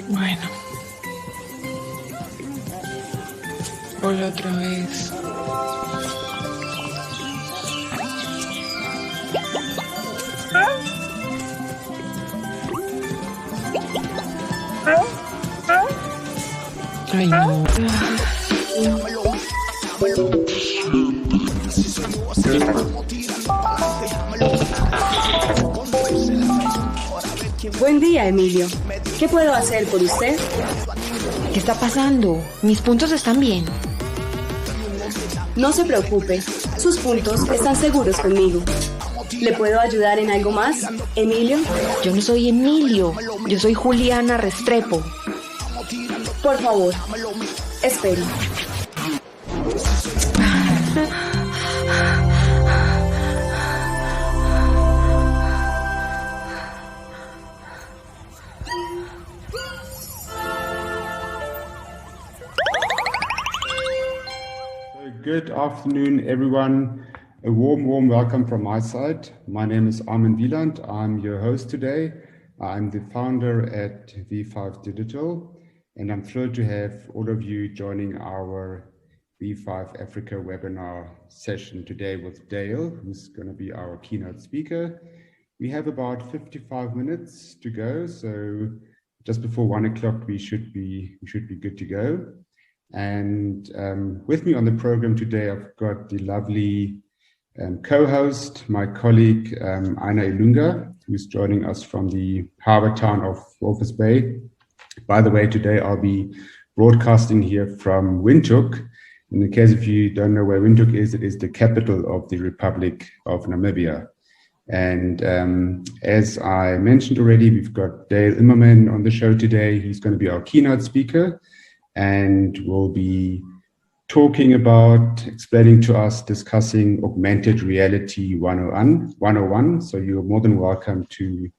Bueno. Hola otra vez. Ay, no. Buen día, Emilio. ¿Qué puedo hacer por usted? ¿Qué está pasando? Mis puntos están bien. No se preocupe, sus puntos están seguros conmigo. ¿Le puedo ayudar en algo más, Emilio? Yo no soy Emilio, yo soy Juliana Restrepo. Por favor, espere. Good afternoon, everyone. A warm welcome from my side. My name is Imerman. I'm your host today. I'm the founder at V5 Digital, and I'm thrilled to have all of you joining our V5 Africa webinar session today with Dale, who's going to be our keynote speaker. We have about 55 minutes to go, so just before 1 o'clock we should be good to go. And with me on the program today, I've got the lovely co-host, my colleague, Aina Ilunga, who's joining us from the harbor town of Walvis Bay. By the way, today I'll be broadcasting here from Windhoek. In case if you don't know where Windhoek is, it is the capital of the Republic of Namibia. And as I mentioned already, we've got Dale Imerman on the show today. He's going to be our keynote speaker, and we'll be talking about, explaining to us, discussing Augmented Reality 101. So you're more than welcome to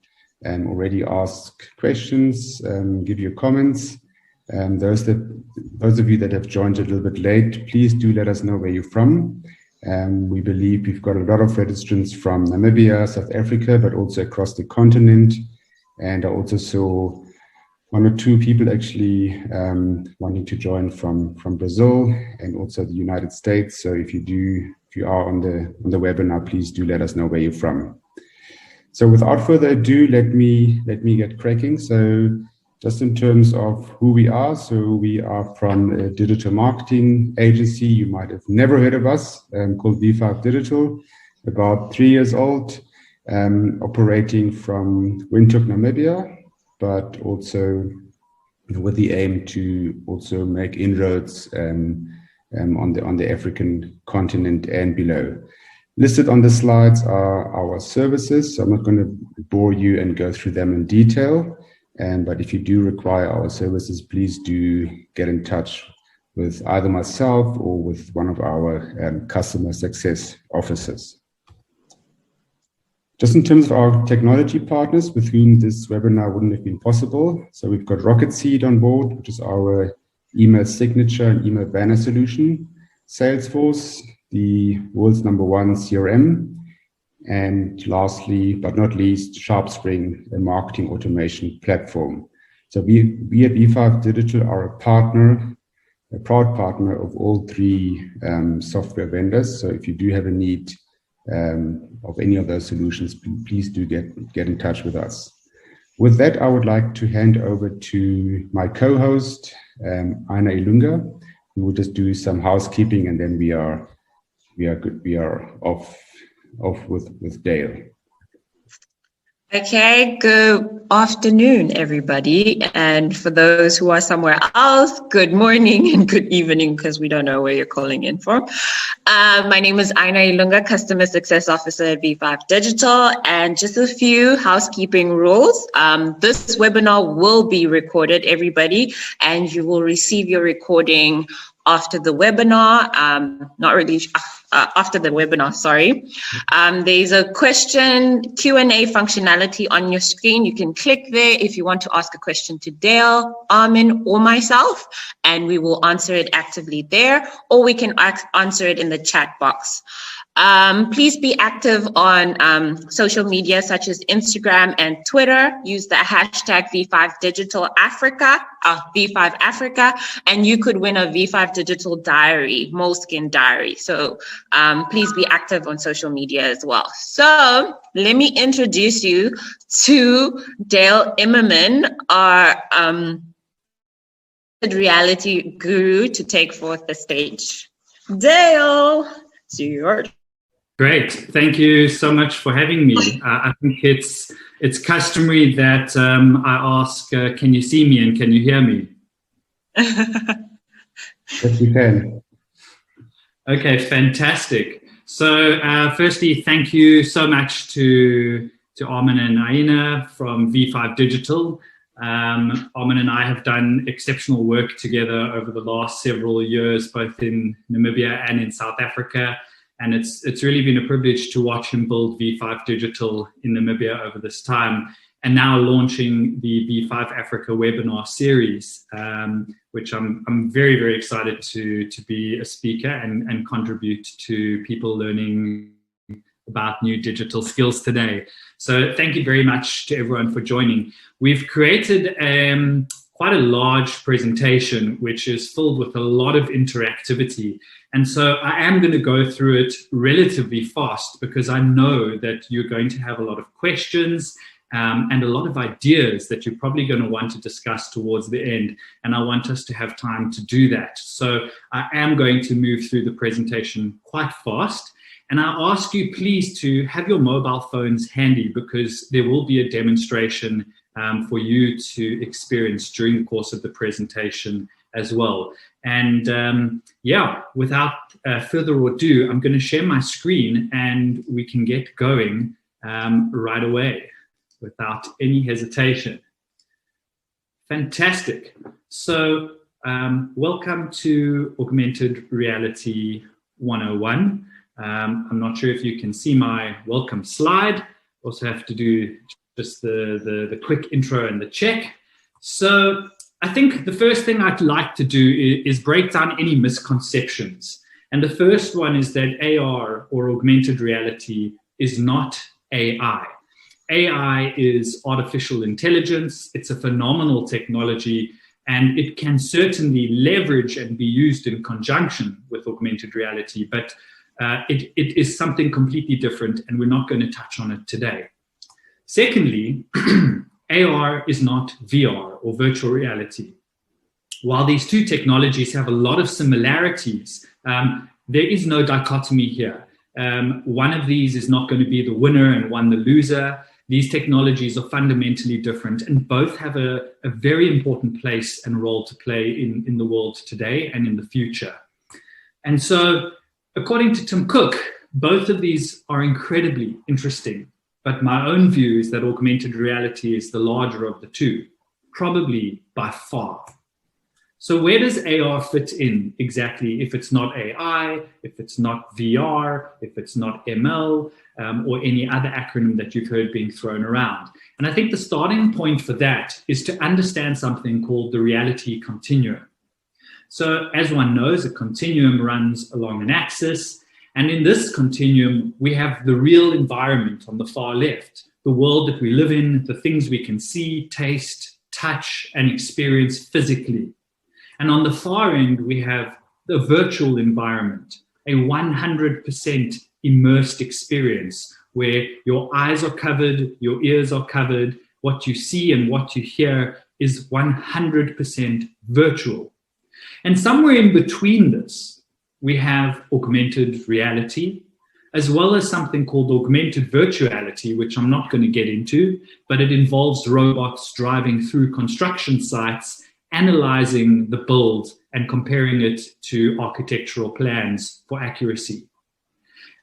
already ask questions, give your comments. Those of you that have joined a little bit late, please do let us know where you're from. We believe we've got a lot of registrants from Namibia, South Africa, but also across the continent. And I also saw one or two people actually wanting to join from Brazil and also the United States. So if you are on the webinar, please do let us know where you're from. So without further ado, let me get cracking. So just in terms of who we are, so we are from a digital marketing agency. You might have never heard of us, called V5 Digital, about 3 years old, operating from Windhoek, Namibia, but also with the aim to also make inroads on the African continent and below. Listed on the slides are our services. So I'm not going to bore you and go through them in detail. But if you do require our services, please do get in touch with either myself or with one of our customer success officers. Just in terms of our technology partners with whom this webinar wouldn't have been possible. So we've got Rocket Seed on board, which is our email signature and email banner solution. Salesforce, the world's #1 CRM. And lastly, but not least, SharpSpring, a marketing automation platform. So we at V5 Digital are a proud partner of all three software vendors. So if you do have a need of any of those solutions, please do get in touch with us. With that, I would like to hand over to my co-host, Aina Ilunga, who will just do some housekeeping, and then we are good. We are off with Dale. Okay, good afternoon, everybody. And for those who are somewhere else, good morning and good evening, because we don't know where you're calling in from. My name is Aina Ilunga, Customer Success Officer at V5 Digital. And just a few housekeeping rules. This webinar will be recorded, everybody, and you will receive your recording after the webinar. After the webinar, sorry. There's a question Q&A functionality on your screen. You can click there if you want to ask a question to Dale, Armin, or myself, and we will answer it actively there, or we can answer it in the chat box. Please be active on social media such as Instagram and Twitter. Use the hashtag V5DigitalAfrica, V5Africa, and you could win a V5 Digital Diary, Moleskin Diary. So please be active on social media as well. So let me introduce you to Dale Imerman, our reality guru, to take forth the stage. Dale, it's yours. Great. Thank you so much for having me. I think it's customary that I ask, can you see me and can you hear me? Yes, we can. Okay, fantastic. So firstly, thank you so much to Armin and Aina from V5 Digital. Armin and I have done exceptional work together over the last several years, both in Namibia and in South Africa. And it's really been a privilege to watch him build V5 Digital in Namibia over this time, and now launching the V5 Africa webinar series, which I'm very, very excited to be a speaker and contribute to people learning about new digital skills today. So thank you very much to everyone for joining. We've created quite a large presentation, which is filled with a lot of interactivity. And so I am going to go through it relatively fast because I know that you're going to have a lot of questions and a lot of ideas that you're probably going to want to discuss towards the end. And I want us to have time to do that. So I am going to move through the presentation quite fast. And I ask you please to have your mobile phones handy because there will be a demonstration for you to experience during the course of the presentation as well. And yeah, without further ado, I'm going to share my screen and we can get going right away without any hesitation. Fantastic. So welcome to Augmented Reality 101. I'm not sure if you can see my welcome slide. Also have to do just the quick intro and the check. So I think the first thing I'd like to do is break down any misconceptions. And the first one is that AR, or augmented reality, is not AI. AI is artificial intelligence. It's a phenomenal technology, and it can certainly leverage and be used in conjunction with augmented reality, but it is something completely different, and we're not going to touch on it today. Secondly, AR is not VR or virtual reality. While these two technologies have a lot of similarities, there is no dichotomy here. One of these is not going to be the winner and one the loser. These technologies are fundamentally different, and both have a very important place and role to play in the world today and in the future. And so, according to Tim Cook, both of these are incredibly interesting. But my own view is that augmented reality is the larger of the two, probably by far. So where does AR fit in exactly if it's not AI, if it's not VR, if it's not ML, or any other acronym that you've heard being thrown around? And I think the starting point for that is to understand something called the reality continuum. So as one knows, a continuum runs along an axis. And in this continuum, we have the real environment on the far left, the world that we live in, the things we can see, taste, touch, and experience physically. And on the far end, we have the virtual environment, a 100% immersed experience where your eyes are covered, your ears are covered, what you see and what you hear is 100% virtual. And somewhere in between this, we have augmented reality, as well as something called augmented virtuality, which I'm not going to get into, but it involves robots driving through construction sites, analyzing the build and comparing it to architectural plans for accuracy.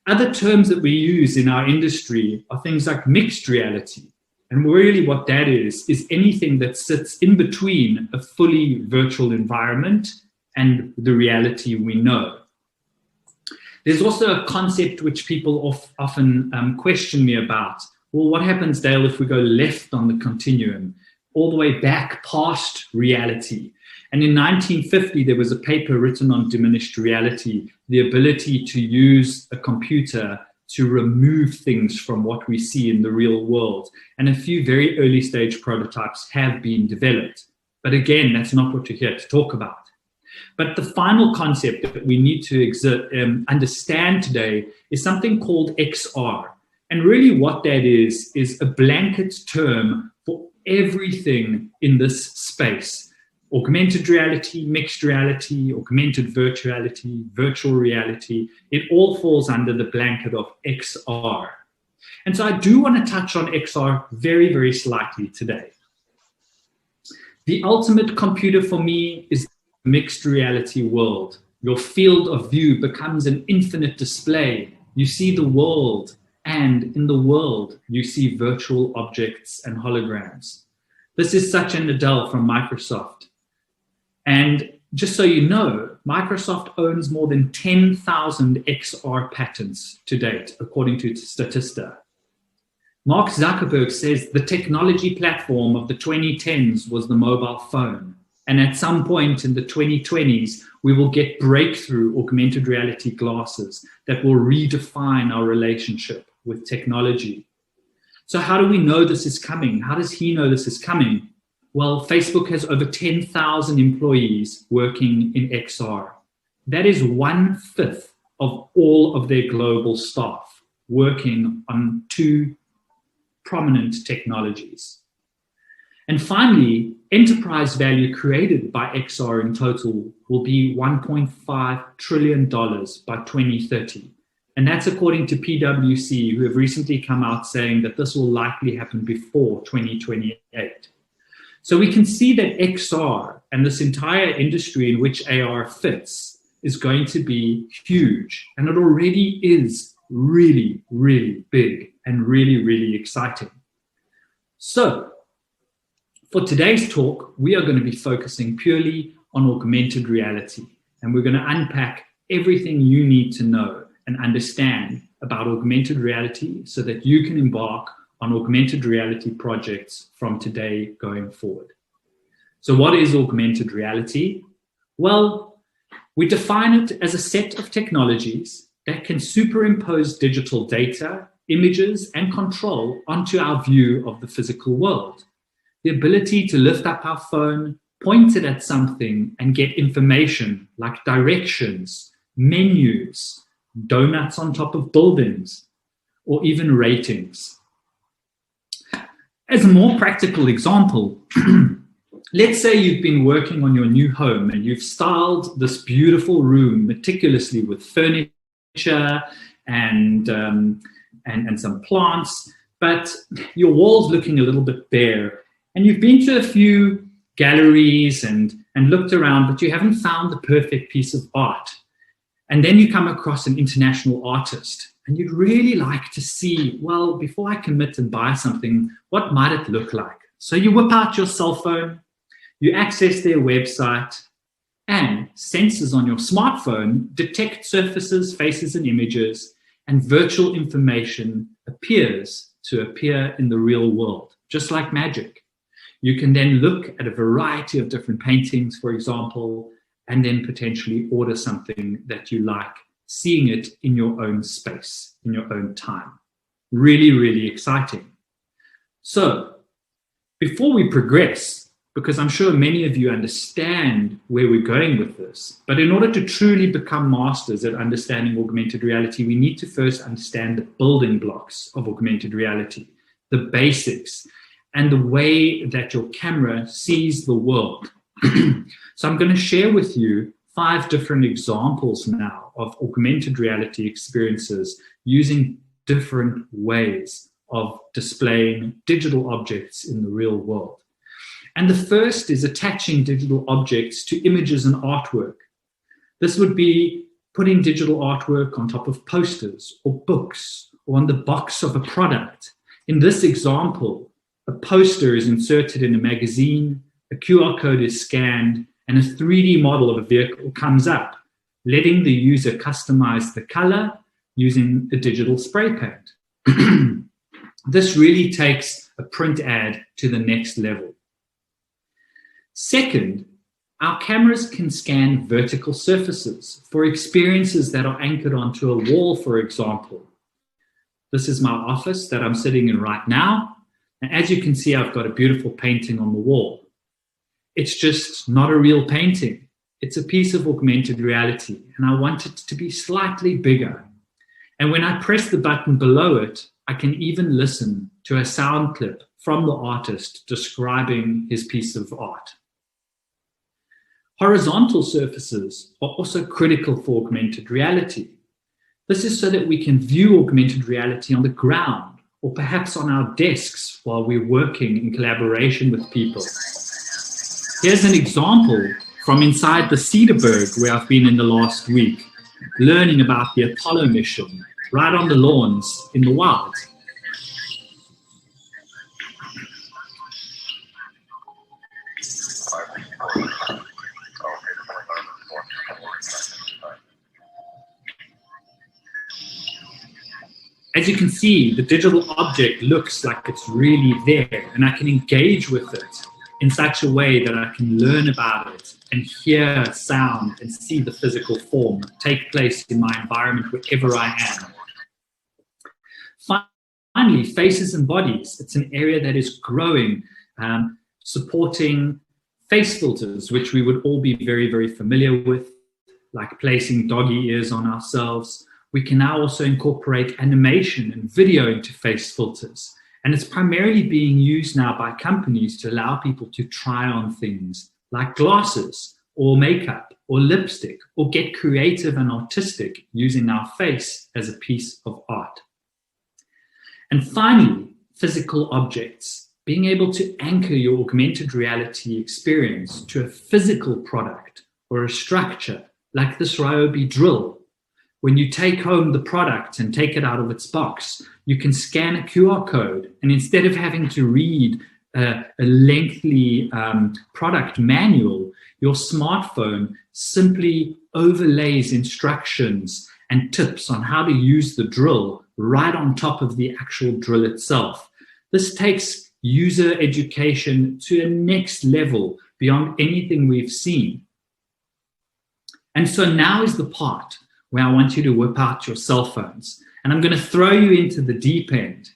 Other terms that we use in our industry are things like mixed reality. And really what that is anything that sits in between a fully virtual environment and the reality we know. There's also a concept which people often question me about. Well, what happens, Dale, if we go left on the continuum, all the way back past reality? And in 1950, there was a paper written on diminished reality, the ability to use a computer to remove things from what we see in the real world. And a few very early stage prototypes have been developed. But again, that's not what you're here to talk about. But the final concept that we need to understand today is something called XR. And really what that is a blanket term for everything in this space. Augmented reality, mixed reality, augmented virtuality, virtual reality, it all falls under the blanket of XR. And so I do want to touch on XR very, very slightly today. The ultimate computer for me is the mixed reality world. Your field of view becomes an infinite display. You see the world, and in the world, you see virtual objects and holograms. This is Satya Nadella from Microsoft. And just so you know, Microsoft owns more than 10,000 XR patents to date, according to Statista. Mark Zuckerberg says the technology platform of the 2010s was the mobile phone. And at some point in the 2020s, we will get breakthrough augmented reality glasses that will redefine our relationship with technology. So how do we know this is coming? How does he know this is coming? Well, Facebook has over 10,000 employees working in XR. That is 1/5 of all of their global staff working on 2 prominent technologies. And finally, enterprise value created by XR in total will be $1.5 trillion by 2030. And that's according to PwC, who have recently come out saying that this will likely happen before 2028. So we can see that XR and this entire industry in which AR fits is going to be huge. And it already is really, really big and really, really exciting. So for today's talk, we are going to be focusing purely on augmented reality. And we're going to unpack everything you need to know and understand about augmented reality so that you can embark on augmented reality projects from today going forward. So what is augmented reality? Well, we define it as a set of technologies that can superimpose digital data, images, and control onto our view of the physical world. The ability to lift up our phone, point it at something, and get information like directions, menus, donuts on top of buildings, or even ratings. As a more practical example, let's say you've been working on your new home and you've styled this beautiful room meticulously with furniture and some plants, but your wall's looking a little bit bare. And you've been to a few galleries and looked around, but you haven't found the perfect piece of art. And then you come across an international artist and you'd really like to see, well, before I commit and buy something, what might it look like? So you whip out your cell phone, you access their website, and sensors on your smartphone detect surfaces, faces, and images, and virtual information appears to appear in the real world, just like magic. You can then look at a variety of different paintings, for example, and then potentially order something that you like, seeing it in your own space, in your own time. Really, really exciting. So before we progress, because I'm sure many of you understand where we're going with this, but in order to truly become masters at understanding augmented reality, we need to first understand the building blocks of augmented reality, the basics, and the way that your camera sees the world. So I'm going to share with you 5 different examples now of augmented reality experiences using different ways of displaying digital objects in the real world. And the first is attaching digital objects to images and artwork. This would be putting digital artwork on top of posters or books or on the box of a product. In this example, a poster is inserted in a magazine, a QR code is scanned, and a 3D model of a vehicle comes up, letting the user customize the color using a digital spray paint. This really takes a print ad to the next level. Second, our cameras can scan vertical surfaces for experiences that are anchored onto a wall, for example. This is my office that I'm sitting in right now. And as you can see, I've got a beautiful painting on the wall. It's just not a real painting. It's a piece of augmented reality, and I want it to be slightly bigger. And when I press the button below it, I can even listen to a sound clip from the artist describing his piece of art. Horizontal surfaces are also critical for augmented reality. This is so that we can view augmented reality on the ground or perhaps on our desks while we're working in collaboration with people. Here's an example from inside the Cedarburg where I've been in the last week, learning about the Apollo mission right on the lawns in the wild. As you can see, the digital object looks like it's really there, and I can engage with it in such a way that I can learn about it and hear sound and see the physical form take place in my environment wherever I am. Finally, faces and bodies. It's an area that is growing, supporting face filters, which we would all be very, very familiar with, like placing doggy ears on ourselves. We can now also incorporate animation and video into face filters. And it's primarily being used now by companies to allow people to try on things like glasses or makeup or lipstick, or get creative and artistic using our face as a piece of art. And finally, physical objects. Being able to anchor your augmented reality experience to a physical product or a structure like this Ryobi drill. When you take home the product and take it out of its box, you can scan a QR code, and instead of having to read a lengthy product manual, your smartphone simply overlays instructions and tips on how to use the drill right on top of the actual drill itself. This takes user education to a next level beyond anything we've seen. And so now is the part where I want you to whip out your cell phones. And I'm going to throw you into the deep end,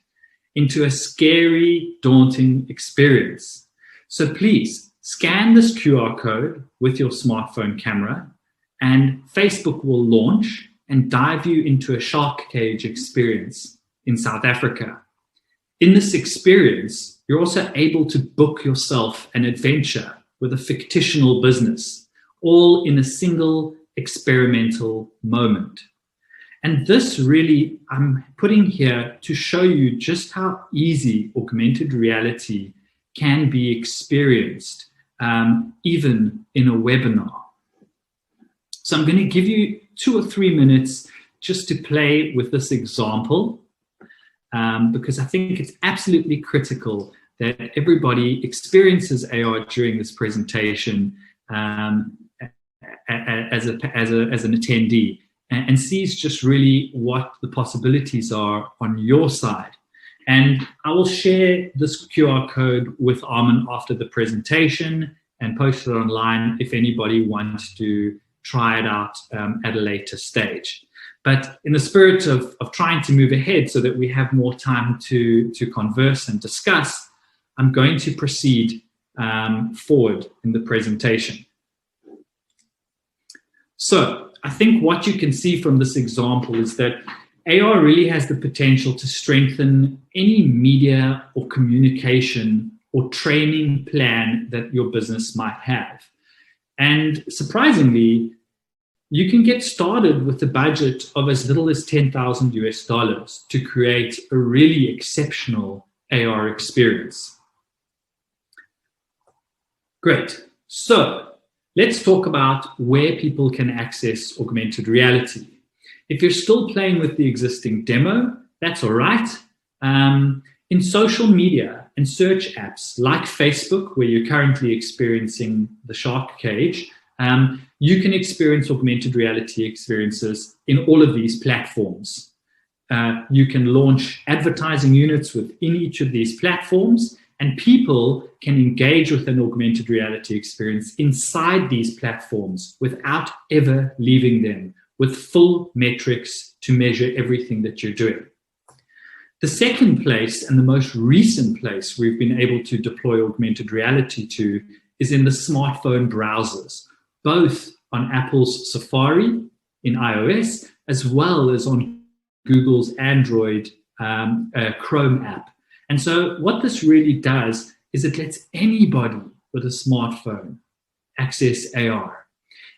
into a scary, daunting experience. So please scan this QR code with your smartphone camera, and Facebook will launch and dive you into a shark cage experience in South Africa. In this experience, you're also able to book yourself an adventure with a fictional business, all in a single experimental moment. And this really, I'm putting here to show you just how easy augmented reality can be experienced, even in a webinar. So I'm going to give you 2 or 3 minutes just to play with this example, because I think it's absolutely critical that everybody experiences AR during this presentation as an attendee, and sees just really what the possibilities are on your side. And I will share this QR code with Armin after the presentation and post it online if anybody wants to try it out at a later stage. But in the spirit of trying to move ahead so that we have more time to converse and discuss, I'm going to proceed forward in the presentation. So I think what you can see from this example is that AR really has the potential to strengthen any media or communication or training plan that your business might have. And surprisingly, you can get started with a budget of as little as $10,000 US to create a really exceptional AR experience. Great. So let's talk about where people can access augmented reality. If you're still playing with the existing demo, that's all right. In social media and search apps like Facebook, where you're currently experiencing the shark cage, you can experience augmented reality experiences in all of these platforms. You can launch advertising units within each of these platforms, and people can engage with an augmented reality experience inside these platforms without ever leaving them, with full metrics to measure everything that you're doing. The second place, and the most recent place we've been able to deploy augmented reality to, is in the smartphone browsers, both on Apple's Safari in iOS, as well as on Google's Android Chrome app. And so what this really does is it lets anybody with a smartphone access AR.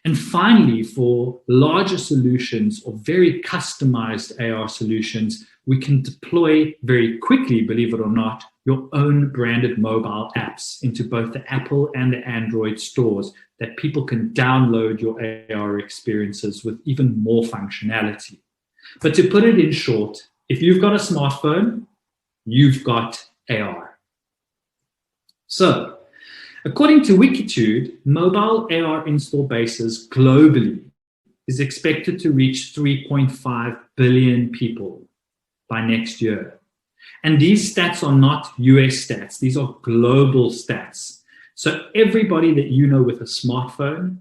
And finally, for larger solutions or very customized AR solutions, we can deploy very quickly, believe it or not, your own branded mobile apps into both the Apple and the Android stores that people can download your AR experiences with even more functionality. But to put it in short, if you've got a smartphone, you've got AR. So, according to Wikitude, mobile AR install bases globally is expected to reach 3.5 billion people by next year. And these stats are not US stats, these are global stats. So everybody that you know with a smartphone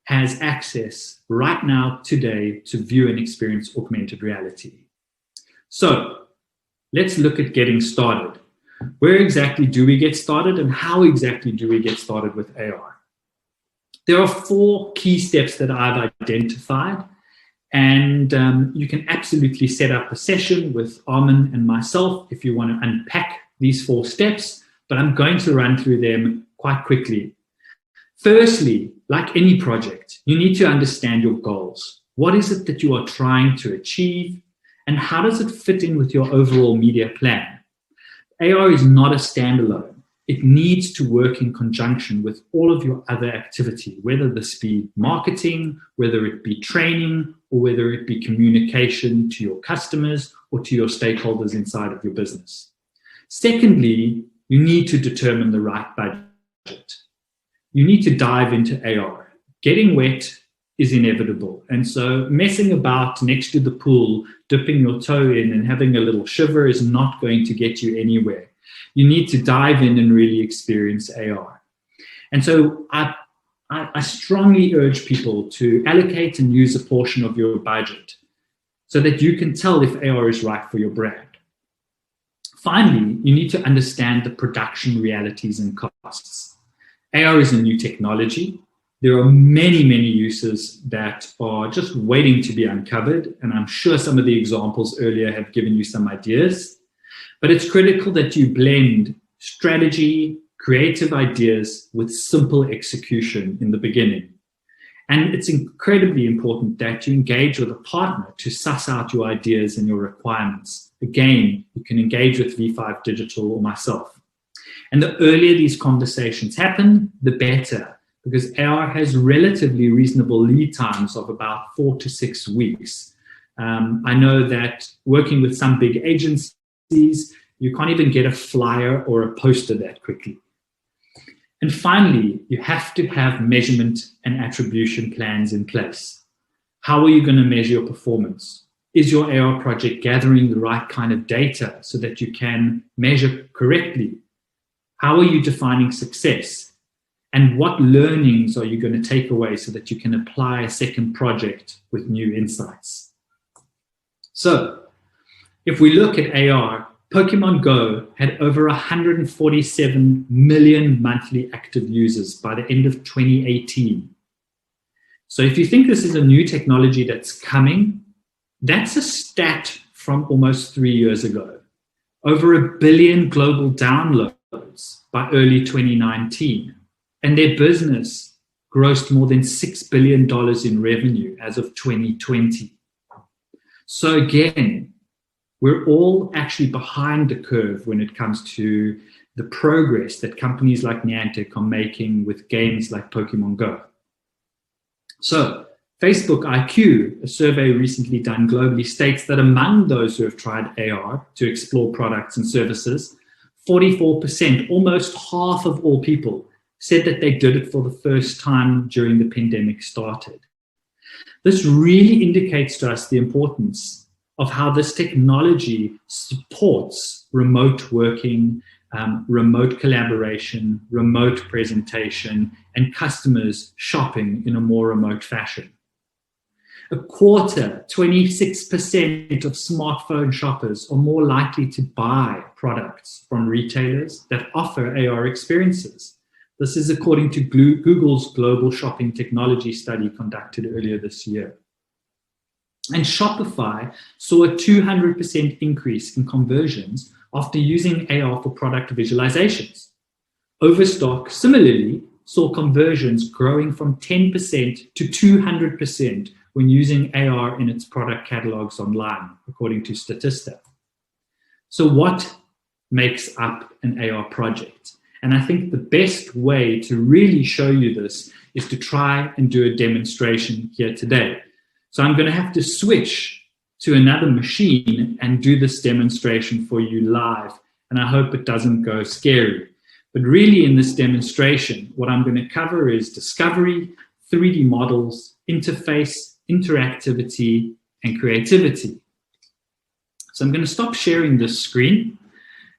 has access right now, today, to view and experience augmented reality. So let's look at getting started. Where exactly do we get started, and how exactly do we get started with AR? There are 4 key steps that I've identified, and you can absolutely set up a session with Armin and myself if you want to unpack these 4 steps, but I'm going to run through them quite quickly. Firstly, like any project, you need to understand your goals. What is it that you are trying to achieve, and how does it fit in with your overall media plan? AR is not a standalone. It needs to work in conjunction with all of your other activity, whether this be marketing, whether it be training, or whether it be communication to your customers or to your stakeholders inside of your business. Secondly, you need to determine the right budget. You need to dive into AR. Getting wet is inevitable. And so messing about next to the pool, dipping your toe in and having a little shiver is not going to get you anywhere. You need to dive in and really experience AR. And so I strongly urge people to allocate and use a portion of your budget so that you can tell if AR is right for your brand. Finally, you need to understand the production realities and costs. AR is a new technology. There are many, many uses that are just waiting to be uncovered, and I'm sure some of the examples earlier have given you some ideas. But it's critical that you blend strategy, creative ideas with simple execution in the beginning. And it's incredibly important that you engage with a partner to suss out your ideas and your requirements. Again, you can engage with V5 Digital or myself. And the earlier these conversations happen, the better, because AR has relatively reasonable lead times of about 4 to 6 weeks. I know that working with some big agencies, you can't even get a flyer or a poster that quickly. And finally, you have to have measurement and attribution plans in place. How are you going to measure your performance? Is your AR project gathering the right kind of data so that you can measure correctly? How are you defining success? And what learnings are you going to take away so that you can apply a second project with new insights? So, if we look at AR, Pokemon Go had over 147 million monthly active users by the end of 2018. So if you think this is a new technology that's coming, that's a stat from almost 3 years ago. Over 1 billion global downloads by early 2019. And their business grossed more than $6 billion in revenue as of 2020. So again, we're all actually behind the curve when it comes to the progress that companies like Niantic are making with games like Pokemon Go. So Facebook IQ, a survey recently done globally, states that among those who have tried AR to explore products and services, 44%, almost half of all people, said that they did it for the first time during the pandemic started. This really indicates to us the importance of how this technology supports remote working, remote collaboration, remote presentation, and customers shopping in a more remote fashion. A quarter, 26% of smartphone shoppers are more likely to buy products from retailers that offer AR experiences. This is according to Google's global shopping technology study conducted earlier this year. And Shopify saw a 200% increase in conversions after using AR for product visualizations. Overstock similarly saw conversions growing from 10% to 200% when using AR in its product catalogs online, according to Statista. So what makes up an AR project? And I think the best way to really show you this is to try and do a demonstration here today. So I'm going to have to switch to another machine and do this demonstration for you live. And I hope it doesn't go scary. But really in this demonstration, what I'm going to cover is discovery, 3D models, interface, interactivity, and creativity. So I'm going to stop sharing this screen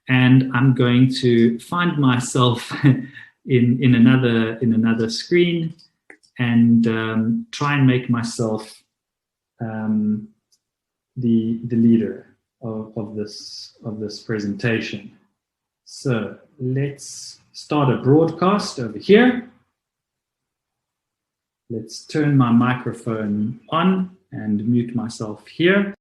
and I'm going to find myself in another screen and try and make myself the leader of this presentation. So let's start a broadcast over here. Let's turn my microphone on and mute myself here.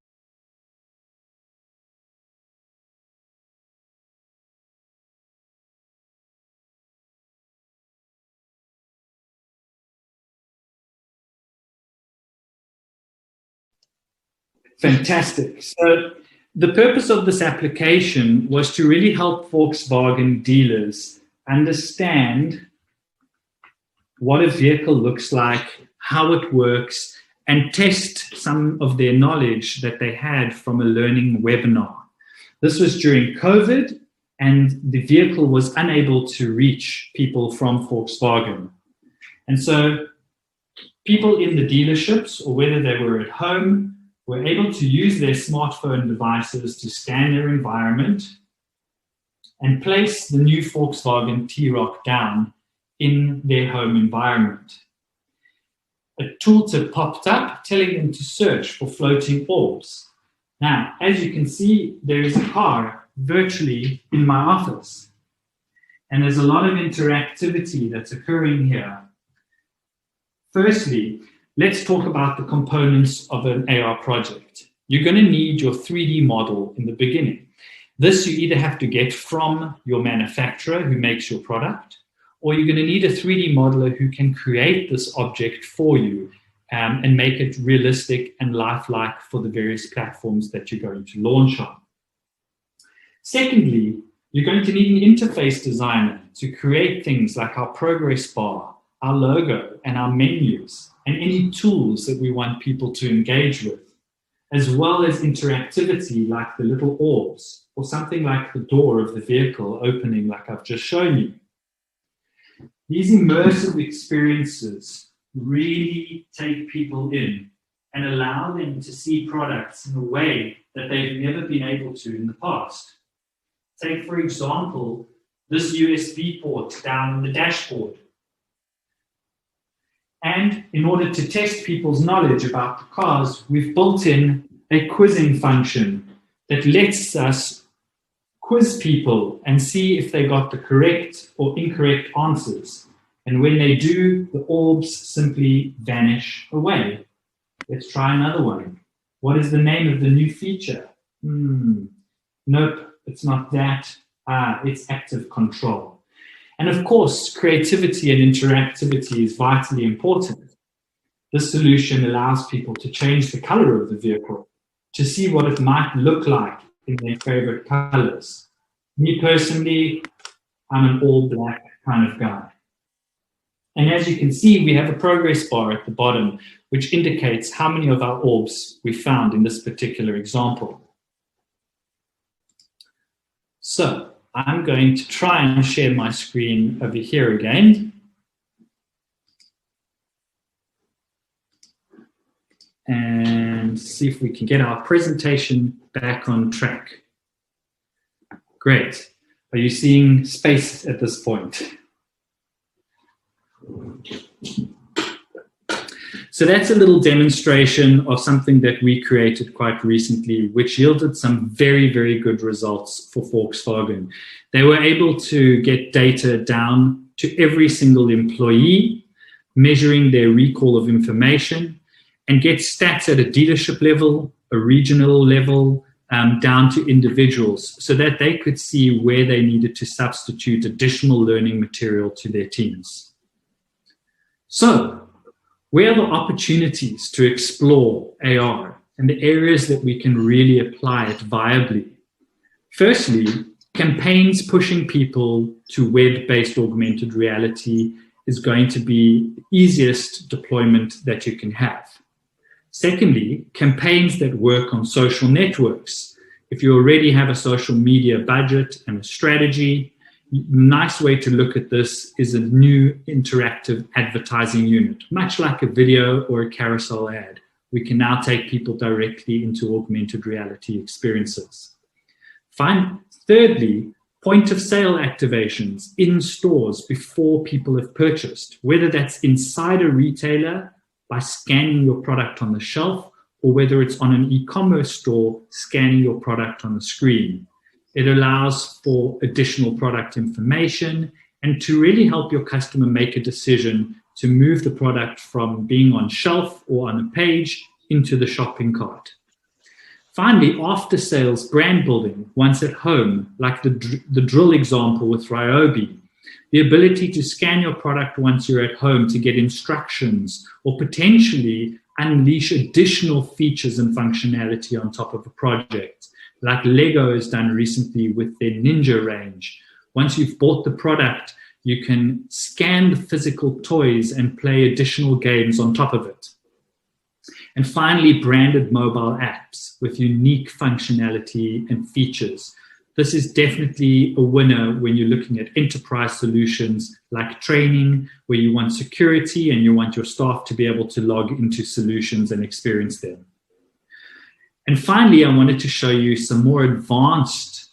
Fantastic. So the purpose of this application was to really help Volkswagen dealers understand what a vehicle looks like, how it works, and test some of their knowledge that they had from a learning webinar. This was during COVID, and the vehicle was unable to reach people from Volkswagen. And so people in the dealerships, or whether they were at home, were able to use their smartphone devices to scan their environment and place the new Volkswagen T-Roc down in their home environment. A tooltip popped up telling them to search for floating orbs. Now, as you can see, there is a car virtually in my office. And there's a lot of interactivity that's occurring here. Firstly, let's talk about the components of an AR project. You're going to need your 3D model in the beginning. This you either have to get from your manufacturer who makes your product, or you're going to need a 3D modeler who can create this object for you and make it realistic and lifelike for the various platforms that you're going to launch on. Secondly, you're going to need an interface designer to create things like our progress bar, our logo, and our menus, and any tools that we want people to engage with, as well as interactivity like the little orbs, or something like the door of the vehicle opening like I've just shown you. These immersive experiences really take people in and allow them to see products in a way that they've never been able to in the past. Take, for example, this USB port down the dashboard. And in order to test people's knowledge about the cars, we've built in a quizzing function that lets us quiz people and see if they got the correct or incorrect answers. And when they do, the orbs simply vanish away. Let's try another one. What is the name of the new feature? Nope, it's not that. It's active control. And of course, creativity and interactivity is vitally important. This solution allows people to change the color of the vehicle, to see what it might look like in their favorite colors. Me personally, I'm an all black kind of guy. And as you can see, we have a progress bar at the bottom, which indicates how many of our orbs we found in this particular example. So I'm going to try and share my screen over here again. And see if we can get our presentation back on track. Great. Are you seeing space at this point? So that's a little demonstration of something that we created quite recently, which yielded some very, very good results for Volkswagen. They were able to get data down to every single employee, measuring their recall of information, and get stats at a dealership level, a regional level, down to individuals, so that they could see where they needed to substitute additional learning material to their teams. So, where are the opportunities to explore AR and the areas that we can really apply it viably? Firstly, campaigns pushing people to web-based augmented reality is going to be the easiest deployment that you can have. Secondly, campaigns that work on social networks. If you already have a social media budget and a strategy, a nice way to look at this is a new interactive advertising unit, much like a video or a carousel ad. We can now take people directly into augmented reality experiences. Thirdly, point of sale activations in stores before people have purchased, whether that's inside a retailer by scanning your product on the shelf, or whether it's on an e-commerce store, scanning your product on the screen. It allows for additional product information and to really help your customer make a decision to move the product from being on shelf or on a page into the shopping cart. Finally, after sales brand building, once at home, like the drill example with Ryobi, the ability to scan your product once you're at home to get instructions or potentially unleash additional features and functionality on top of a project, like Lego has done recently with their Ninja range. Once you've bought the product, you can scan the physical toys and play additional games on top of it. And finally, branded mobile apps with unique functionality and features. This is definitely a winner when you're looking at enterprise solutions like training, where you want security and you want your staff to be able to log into solutions and experience them. And finally, I wanted to show you some more advanced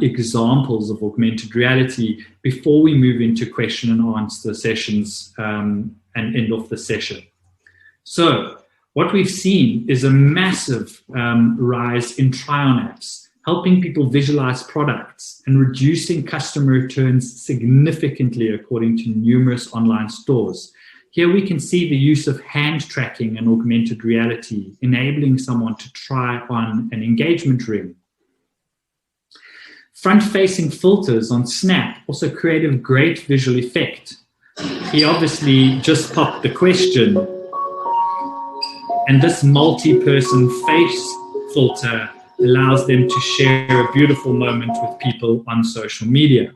examples of augmented reality before we move into question and answer sessions and end off the session. So what we've seen is a massive rise in try-on apps, helping people visualize products and reducing customer returns significantly according to numerous online stores. Here we can see the use of hand tracking and augmented reality, enabling someone to try on an engagement ring. Front-facing filters on Snap also create a great visual effect. He obviously just popped the question, and this multi-person face filter allows them to share a beautiful moment with people on social media.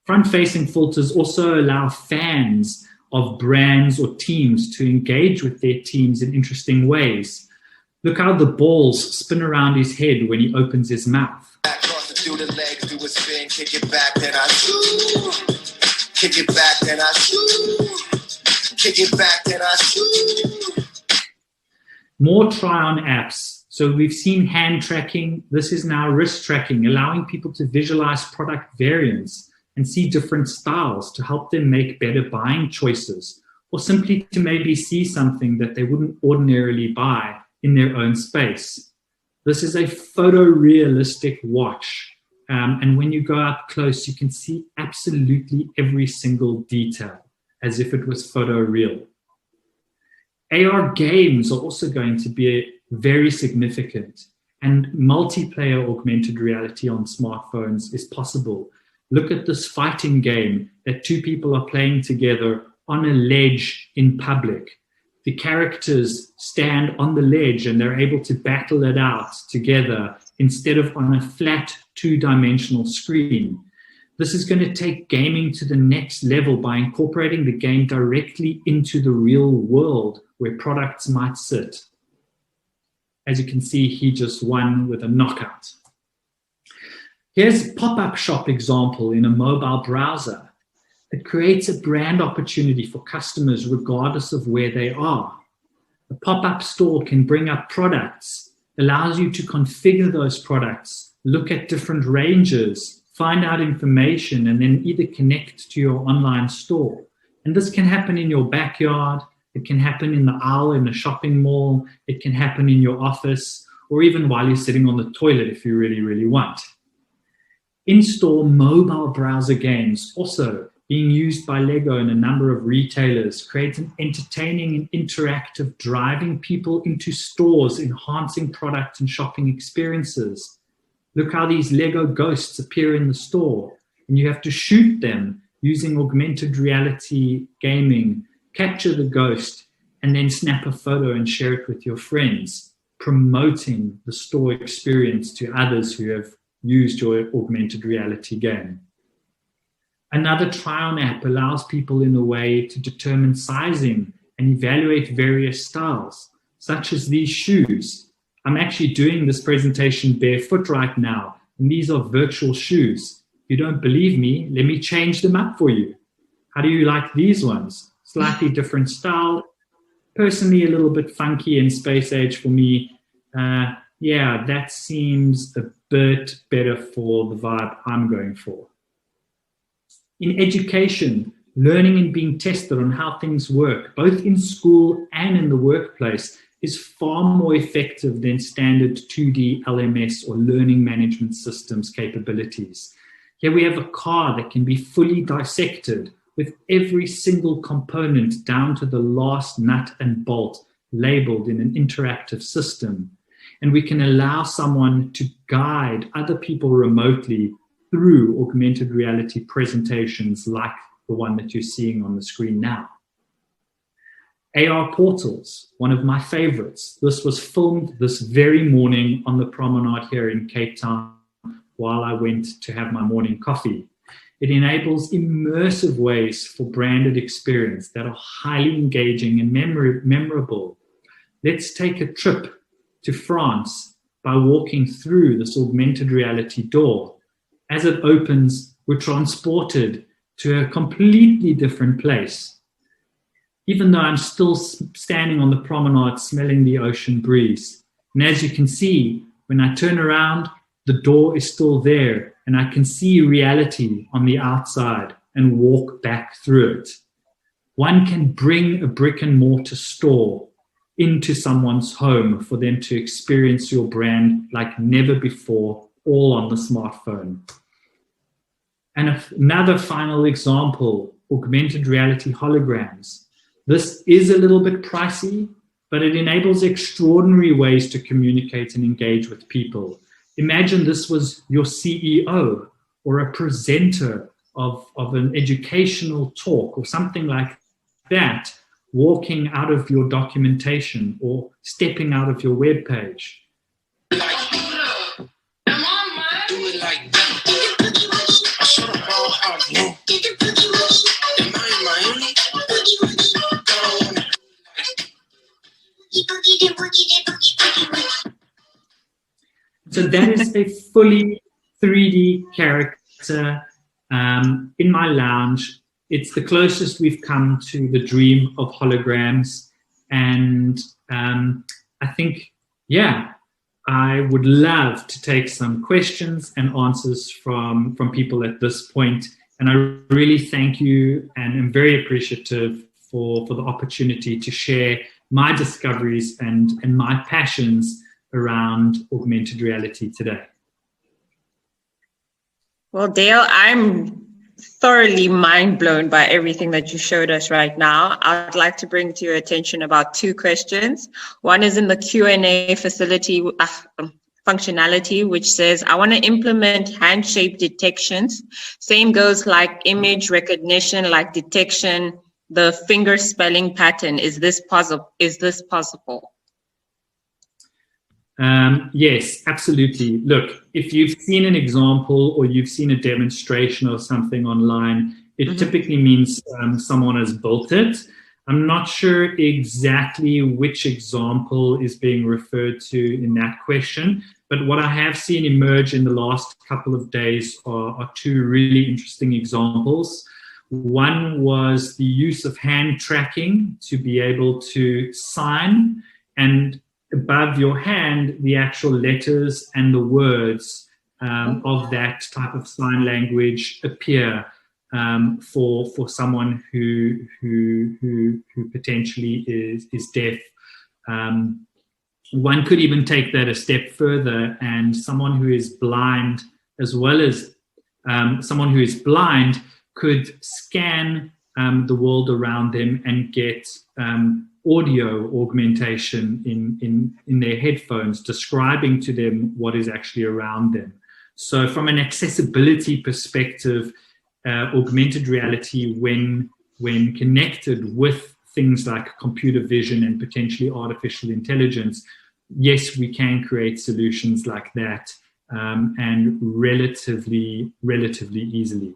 Front-facing filters also allow fans of brands or teams to engage with their teams in interesting ways. Look how the balls spin around his head when he opens his mouth. Do the legs, do a spin, kick it back, then I shoot. Kick it back, then I shoot. Kick it back, then I shoot. More try-on apps. So we've seen hand tracking. This is now wrist tracking, allowing people to visualize product variants and see different styles to help them make better buying choices, or simply to maybe see something that they wouldn't ordinarily buy in their own space. This is a photorealistic watch. And when you go up close, you can see absolutely every single detail as if it was photoreal. AR games are also going to be very significant, and multiplayer augmented reality on smartphones is possible. Look at this fighting game that two people are playing together on a ledge in public. The characters stand on the ledge and they're able to battle it out together instead of on a flat two-dimensional screen. This is going to take gaming to the next level by incorporating the game directly into the real world where products might sit. As you can see, he just won with a knockout. Here's a pop-up shop example in a mobile browser. It creates a brand opportunity for customers regardless of where they are. A pop-up store can bring up products, allows you to configure those products, look at different ranges, find out information, and then either connect to your online store. And this can happen in your backyard, it can happen in the aisle in a shopping mall, it can happen in your office, or even while you're sitting on the toilet if you really, really want. In-store mobile browser games, also being used by Lego and a number of retailers, create an entertaining and interactive, driving people into stores, enhancing product and shopping experiences. Look how these Lego ghosts appear in the store, and you have to shoot them using augmented reality gaming, capture the ghost, and then snap a photo and share it with your friends, promoting the store experience to others who have used your augmented reality game. Another try-on app allows people in a way to determine sizing and evaluate various styles, such as these shoes. I'm actually doing this presentation barefoot right now, and these are virtual shoes. If you don't believe me, let me change them up for you. How do you like these ones? Slightly different style, personally a little bit funky and space age for me. Yeah, that seems a bit better for the vibe I'm going for. In education, learning and being tested on how things work, both in school and in the workplace, is far more effective than standard 2D LMS or learning management systems capabilities. Here we have a car that can be fully dissected with every single component down to the last nut and bolt labeled in an interactive system. And we can allow someone to guide other people remotely through augmented reality presentations like the one that you're seeing on the screen now. AR portals, one of my favorites. This was filmed this very morning on the promenade here in Cape Town while I went to have my morning coffee. It enables immersive ways for branded experience that are highly engaging and memorable. Let's take a trip to France by walking through this augmented reality door. As it opens, we're transported to a completely different place. Even though I'm still standing on the promenade smelling the ocean breeze. And as you can see, when I turn around, the door is still there and I can see reality on the outside and walk back through it. One can bring a brick and mortar store into someone's home for them to experience your brand like never before, all on the smartphone. And another final example, augmented reality holograms. This is a little bit pricey, but it enables extraordinary ways to communicate and engage with people. Imagine this was your CEO or a presenter of an educational talk or something like that, walking out of your documentation or stepping out of your web page. So that is a fully 3D character in my lounge. It's the closest we've come to the dream of holograms. And I think, yeah, I would love to take some questions and answers from people at this point. And I really thank you and am very appreciative for the opportunity to share my discoveries and my passions around augmented reality today. Well, Dale, I'm thoroughly mind blown by everything that you showed us right now. I'd like to bring to your attention about two questions. One is in the Q&A facility functionality, which says, I want to implement hand-shape detections. Same goes like image recognition, like detection, the finger spelling pattern. Is this possible? Yes, absolutely. Look, if you've seen an example or you've seen a demonstration of something online, it typically means someone has built it. I'm not sure exactly which example is being referred to in that question, but what I have seen emerge in the last couple of days are two really interesting examples. One was the use of hand tracking to be able to sign, and above your hand, the actual letters and the words of that type of sign language appear for someone who potentially is deaf. One could even take that a step further, and someone who is blind, as well as someone who is blind, could scan the world around them and get audio augmentation in their headphones, describing to them what is actually around them. So from an accessibility perspective, augmented reality, when connected with things like computer vision and potentially artificial intelligence, yes, we can create solutions like that, and relatively easily.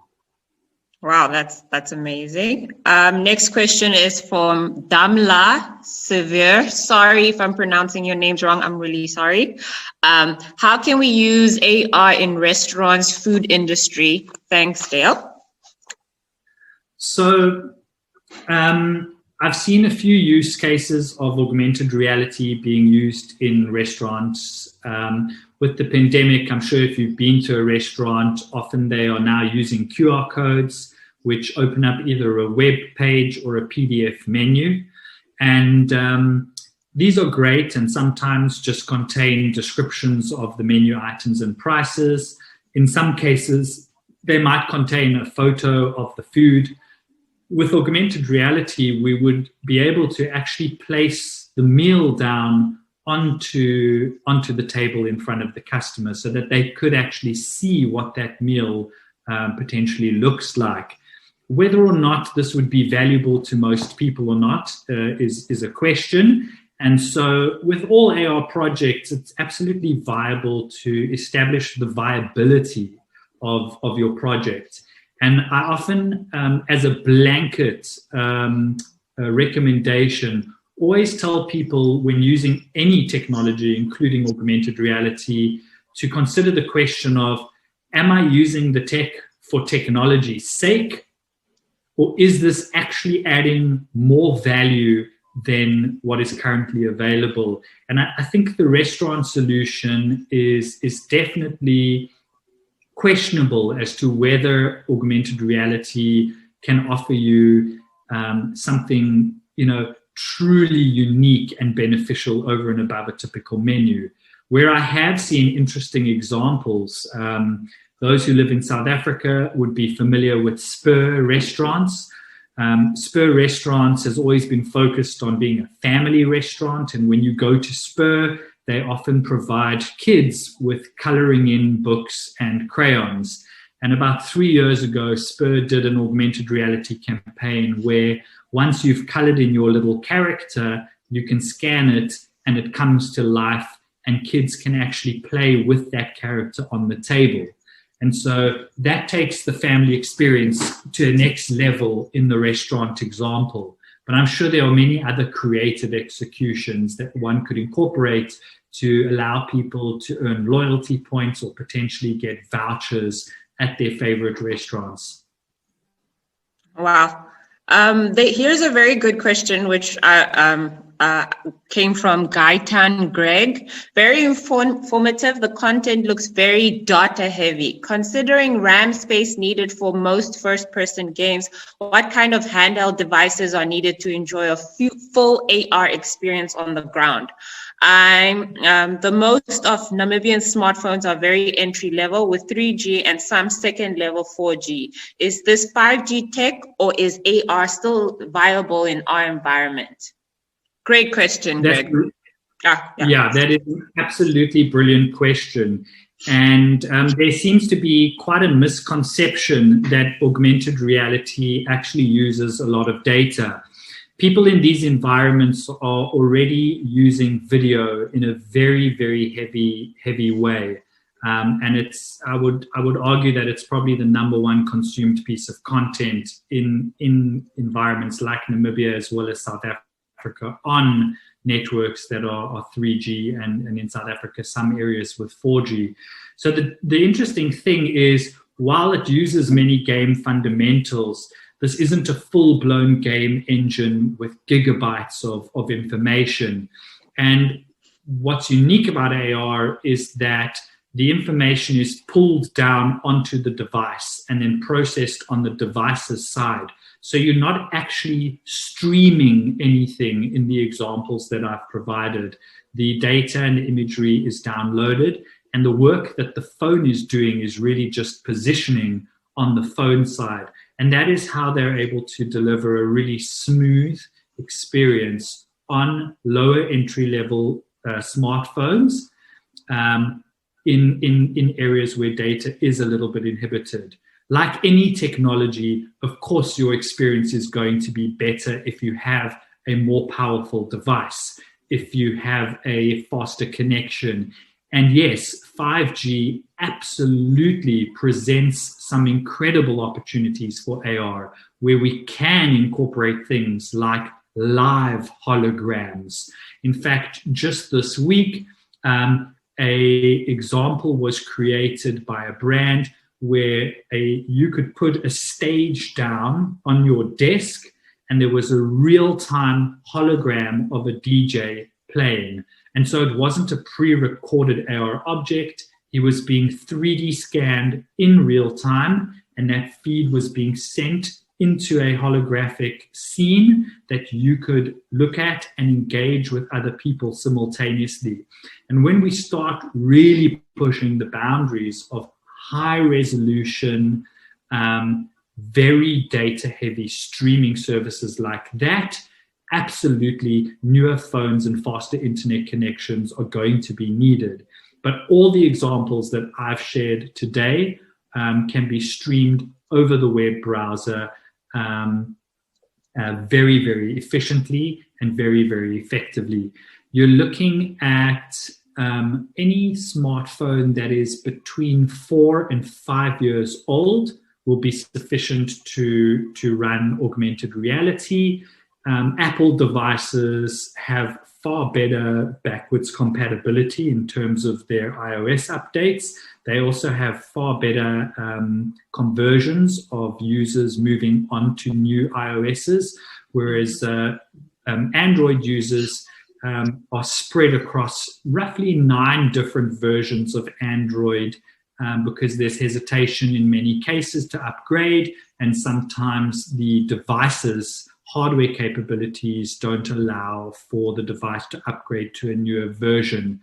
Wow, that's amazing. Next question is from Damla Severe. Sorry if I'm pronouncing your names wrong. I'm really sorry. How can we use AR in restaurants, food industry? Thanks, Dale. So I've seen a few use cases of augmented reality being used in restaurants. With the pandemic, I'm sure if you've been to a restaurant, often they are now using QR codes, which open up either a web page or a PDF menu. And these are great and sometimes just contain descriptions of the menu items and prices. In some cases, they might contain a photo of the food. With augmented reality, we would be able to actually place the meal down onto the table in front of the customer so that they could actually see what that meal potentially looks like. Whether or not this would be valuable to most people or not is a question. And so with all AR projects, it's absolutely viable to establish the viability of your project. And I often, as a blanket recommendation, always tell people when using any technology, including augmented reality, to consider the question of, am I using the tech for technology's sake, or is this actually adding more value than what is currently available? And I think the restaurant solution is definitely questionable as to whether augmented reality can offer you something, truly unique and beneficial over and above a typical menu. Where I have seen interesting examples, those who live in South Africa would be familiar with Spur restaurants. Spur restaurants has always been focused on being a family restaurant, and when you go to Spur, they often provide kids with coloring in books and crayons. And about 3 years ago, Spur did an augmented reality campaign where once you've colored in your little character, you can scan it and it comes to life, and kids can actually play with that character on the table. And so that takes the family experience to the next level in the restaurant example. But I'm sure there are many other creative executions that one could incorporate to allow people to earn loyalty points or potentially get vouchers at their favorite restaurants. Wow. Here's a very good question, which came from Gaitan Greg. Very informative. The content looks very data heavy. Considering RAM space needed for most first-person games, what kind of handheld devices are needed to enjoy a full AR experience on the ground? The most of Namibian smartphones are very entry level with 3G and some second level 4G. Is this 5G tech, or is AR still viable in our environment? Great question, Greg. Yeah, that is an absolutely brilliant question. And there seems to be quite a misconception that augmented reality actually uses a lot of data. people in these environments are already using video in a very, very heavy way. And I would argue that it's probably the number one consumed piece of content in environments like Namibia as well as South Africa on networks that are 3G and in South Africa, some areas with 4G. So the interesting thing is, while it uses many game fundamentals, this isn't a full-blown game engine with gigabytes of information. And what's unique about AR is that the information is pulled down onto the device and then processed on the device's side. So you're not actually streaming anything in the examples that I've provided. The data and the imagery is downloaded, and the work that the phone is doing is really just positioning on the phone side. And that is how they're able to deliver a really smooth experience on lower entry-level smartphones in areas where data is a little bit inhibited. Like any technology, of course, your experience is going to be better if you have a more powerful device, if you have a faster connection. And yes, 5G absolutely presents some incredible opportunities for AR, where we can incorporate things like live holograms. In fact, just this week, an example was created by a brand where you could put a stage down on your desk and there was a real-time hologram of a DJ playing. And so it wasn't a pre-recorded AR object. He was being 3D scanned in real time, and that feed was being sent into a holographic scene that you could look at and engage with other people simultaneously. And when we start really pushing the boundaries of high resolution, very data heavy streaming services like that, absolutely newer phones and faster internet connections are going to be needed. But all the examples that I've shared today can be streamed over the web browser very, very efficiently and very, very effectively. You're looking at any smartphone that is between 4 and 5 years old will be sufficient to run augmented reality. Apple devices have far better backwards compatibility in terms of their iOS updates. They also have far better conversions of users moving on to new iOSs, whereas Android users are spread across roughly 9 different versions of Android because there's hesitation in many cases to upgrade, and sometimes the devices hardware capabilities don't allow for the device to upgrade to a newer version.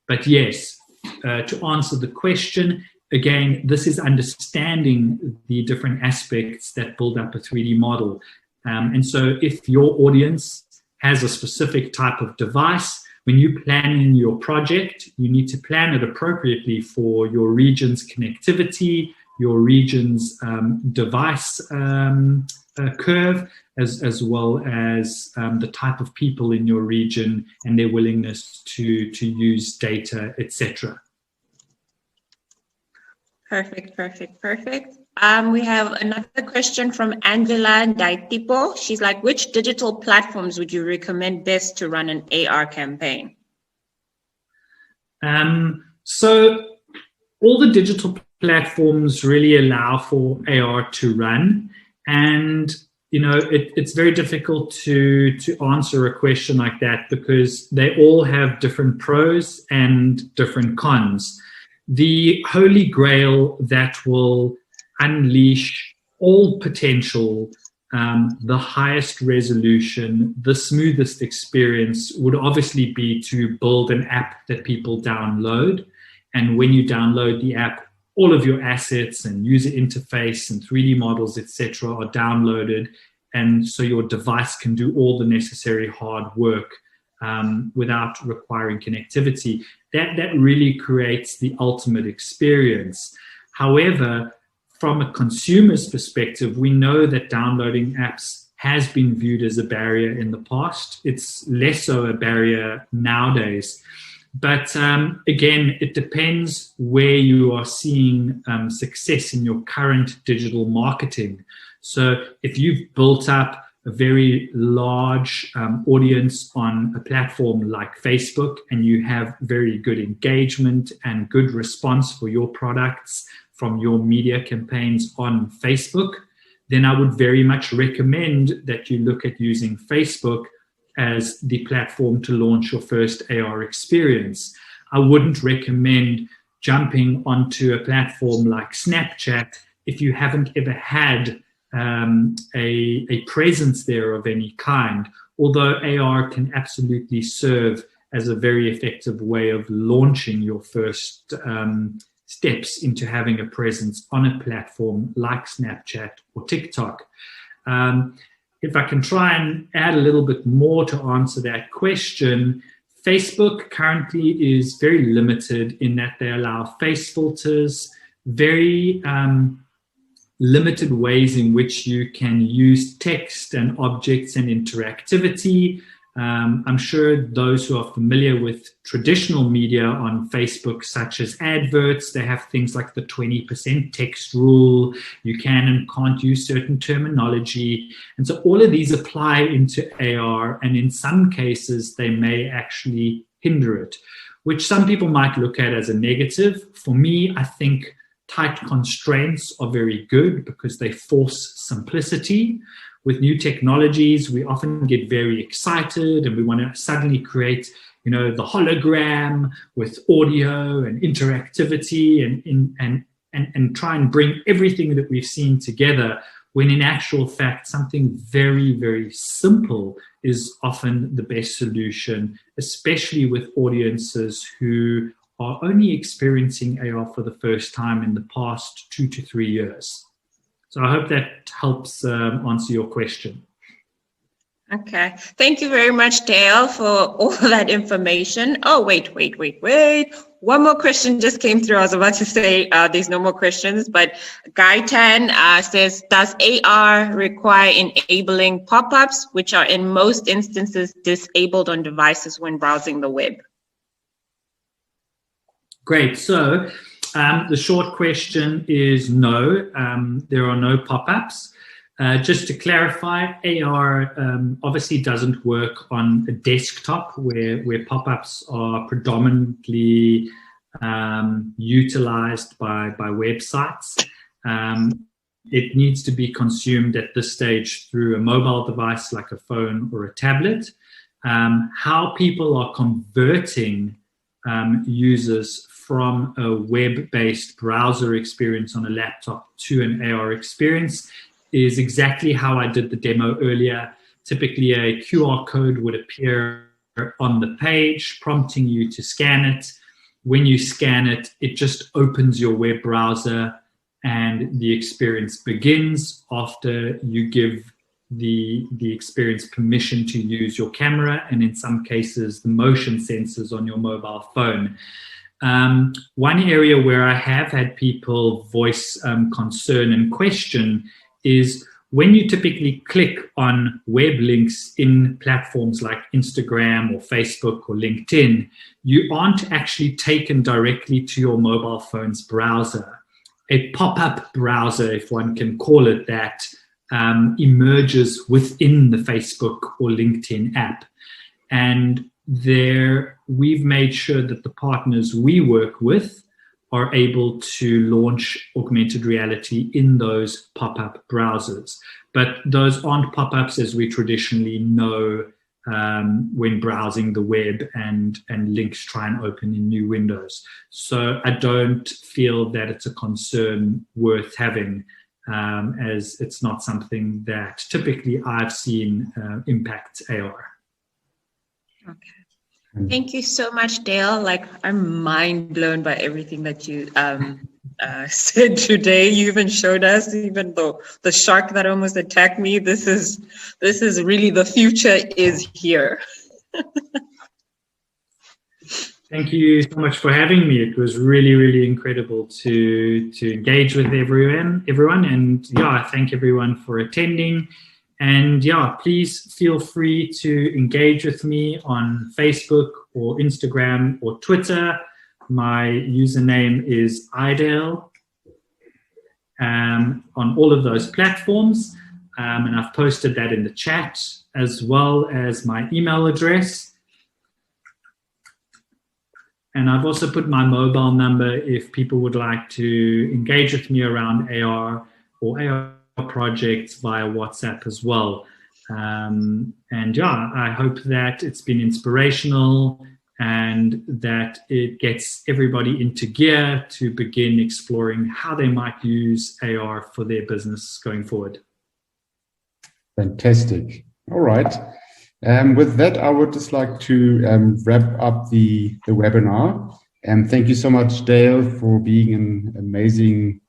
But yes, to answer the question, again, this is understanding the different aspects that build up a 3D model. And so if your audience has a specific type of device, when you plan in your project, you need to plan it appropriately for your region's connectivity, your region's device curve, as well as the type of people in your region and their willingness to use data, etc. Perfect. We have another question from Angela Daitipo. She's like, which digital platforms would you recommend best to run an AR campaign? So all the digital platforms really allow for AR to run. And, you know, it's very difficult to answer a question like that because they all have different pros and different cons. The holy grail that will unleash all potential, the highest resolution, the smoothest experience would obviously be to build an app that people download. And when you download the app, all of your assets and user interface and 3D models, etc., are downloaded. And so your device can do all the necessary hard work without requiring connectivity. That really creates the ultimate experience. However, from a consumer's perspective, we know that downloading apps has been viewed as a barrier in the past. It's less so a barrier nowadays. But again, it depends where you are seeing success in your current digital marketing. So if you've built up a very large audience on a platform like Facebook, and you have very good engagement and good response for your products from your media campaigns on Facebook, then I would very much recommend that you look at using Facebook as the platform to launch your first AR experience. I wouldn't recommend jumping onto a platform like Snapchat if you haven't ever had a presence there of any kind, although AR can absolutely serve as a very effective way of launching your first steps into having a presence on a platform like Snapchat or TikTok. If I can try and add a little bit more to answer that question, Facebook currently is very limited in that they allow face filters, very limited ways in which you can use text and objects and interactivity. I'm sure those who are familiar with traditional media on Facebook, such as adverts, they have things like the 20% text rule. You can and can't use certain terminology. And so all of these apply into AR, and in some cases, they may actually hinder it, which some people might look at as a negative. For me, I think tight constraints are very good because they force simplicity. With new technologies, we often get very excited and we want to suddenly create, the hologram with audio and interactivity and try and bring everything that we've seen together, when in actual fact, something very, very simple is often the best solution, especially with audiences who are only experiencing AR for the first time in the past 2 to 3 years. So I hope that helps answer your question. Okay. Thank you very much, Dale, for all that information. Oh, wait. One more question just came through. I was about to say there's no more questions, but Gaitan says, does AR require enabling pop-ups, which are in most instances disabled on devices when browsing the web? Great. So the short question is no, there are no pop-ups. Just to clarify, AR obviously doesn't work on a desktop where pop-ups are predominantly utilized by websites. It needs to be consumed at this stage through a mobile device like a phone or a tablet. How people are converting users from a web-based browser experience on a laptop to an AR experience is exactly how I did the demo earlier. Typically, a QR code would appear on the page, prompting you to scan it. When you scan it, it just opens your web browser and the experience begins after you give the experience permission to use your camera and in some cases the motion sensors on your mobile phone. One area where I have had people voice concern and question is when you typically click on web links in platforms like Instagram or Facebook or LinkedIn, you aren't actually taken directly to your mobile phone's browser. A pop-up browser, if one can call it that, emerges within the Facebook or LinkedIn app. And there, we've made sure that the partners we work with are able to launch augmented reality in those pop-up browsers. But those aren't pop-ups as we traditionally know when browsing the web and links try and open in new windows. So I don't feel that it's a concern worth having, as it's not something that typically I've seen impact AR. Okay. Thank you so much, Dale. I'm mind blown by everything that you said today. You even showed us, even though the shark that almost attacked me, this is really, the future is here. Thank you so much for having me. It was really, really incredible to engage with everyone. And yeah, I thank everyone for attending. And yeah, please feel free to engage with me on Facebook or Instagram or Twitter. My username is Idale on all of those platforms. And I've posted that in the chat, as well as my email address. And I've also put my mobile number if people would like to engage with me around AR or AR projects via WhatsApp as well. And yeah, I hope that it's been inspirational and that it gets everybody into gear to begin exploring how they might use AR for their business going forward. Fantastic. All right. With that, I would just like to wrap up the webinar. And thank you so much, Dale, for being an amazing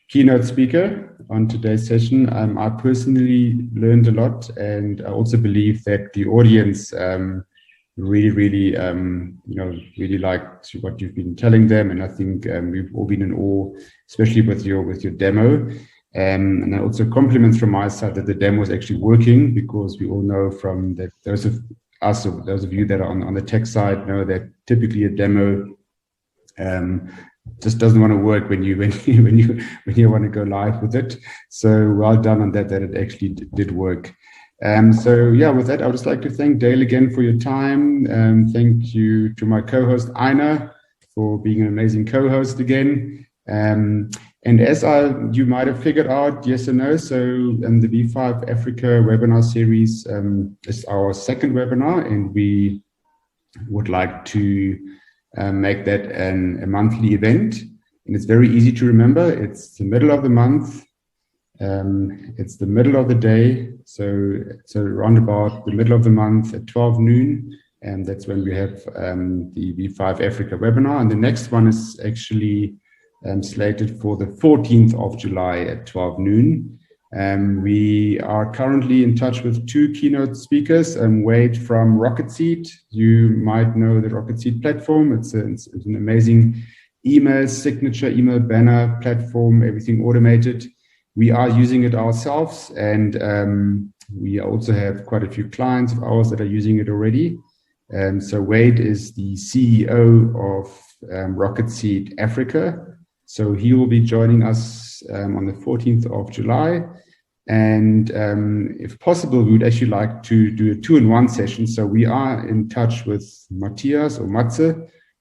keynote speaker on today's session. I personally learned a lot, and I also believe that the audience really liked what you've been telling them. And I think we've all been in awe, especially with your demo. And also compliments from my side that the demo is actually working, because we all know from that those of you that are on the tech side know that typically a demo just doesn't want to work when you want to go live with it. So well done on that it actually did work. So yeah, with that, I would just like to thank Dale again for your time. Thank you to my co-host Ina for being an amazing co-host again. And as you might have figured out, yes or no, so the V5 Africa webinar series is our second webinar, and we would like to make that a monthly event. And it's very easy to remember. It's the middle of the month. It's the middle of the day. So around about the middle of the month at 12 noon. And that's when we have the V5 Africa webinar. And the next one is actually slated for the 14th of July at 12 noon. We are currently in touch with two keynote speakers. Wade from Rocket Seed. You might know the Rocket Seed platform. It's an amazing email signature, email banner platform, everything automated. We are using it ourselves, and we also have quite a few clients of ours that are using it already. So Wade is the CEO of Rocket Seed Africa. So he will be joining us on the 14th of July. And if possible, we would actually like to do a 2-in-1 session. So we are in touch with Matthias or Matze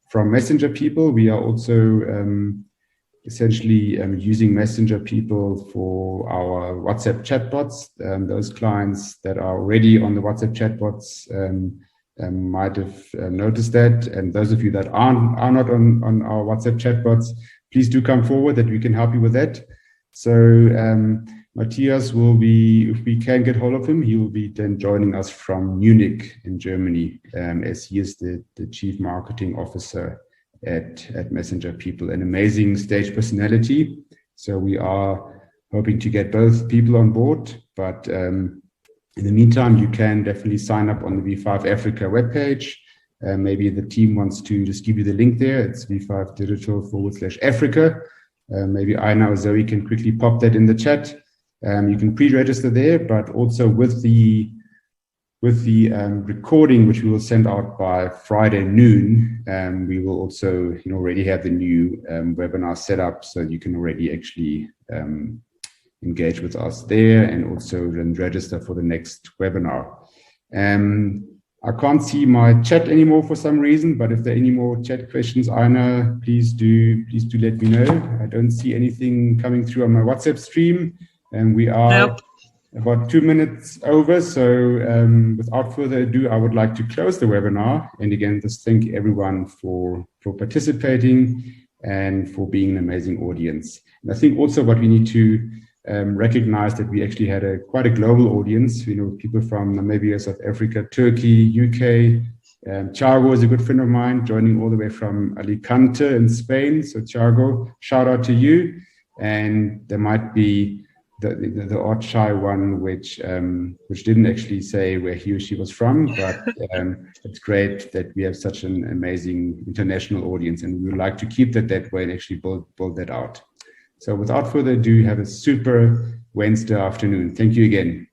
from Messenger People. We are also essentially using Messenger People for our WhatsApp chatbots. Those clients that are already on the WhatsApp chatbots might have noticed that. And those of you that are not on our WhatsApp chatbots, please do come forward that we can help you with that. So Matthias will be, if we can get hold of him, he will be then joining us from Munich in Germany, as he is the Chief Marketing Officer at Messenger People, an amazing stage personality. So we are hoping to get both people on board, but in the meantime, you can definitely sign up on the V5 Africa webpage. Maybe the team wants to just give you the link there. It's v5digital/Africa. Maybe Ina or Zoe can quickly pop that in the chat. You can pre-register there, but also with the recording, which we will send out by Friday noon, we will also already have the new webinar set up, so you can already actually engage with us there and also then register for the next webinar. I can't see my chat anymore for some reason, but if there are any more chat questions, Ina, please do let me know. I don't see anything coming through on my WhatsApp stream, and we are about 2 minutes over. So without further ado, I would like to close the webinar. And again, just thank everyone for participating and for being an amazing audience. And I think also what we need to recognize that we actually had quite a global audience, people from Namibia, South Africa, Turkey, UK. Thiago is a good friend of mine, joining all the way from Alicante in Spain. So Thiago, shout out to you. And there might be the odd shy one, which didn't actually say where he or she was from, but it's great that we have such an amazing international audience, and we would like to keep that way and actually build that out. So without further ado, have a super Wednesday afternoon. Thank you again.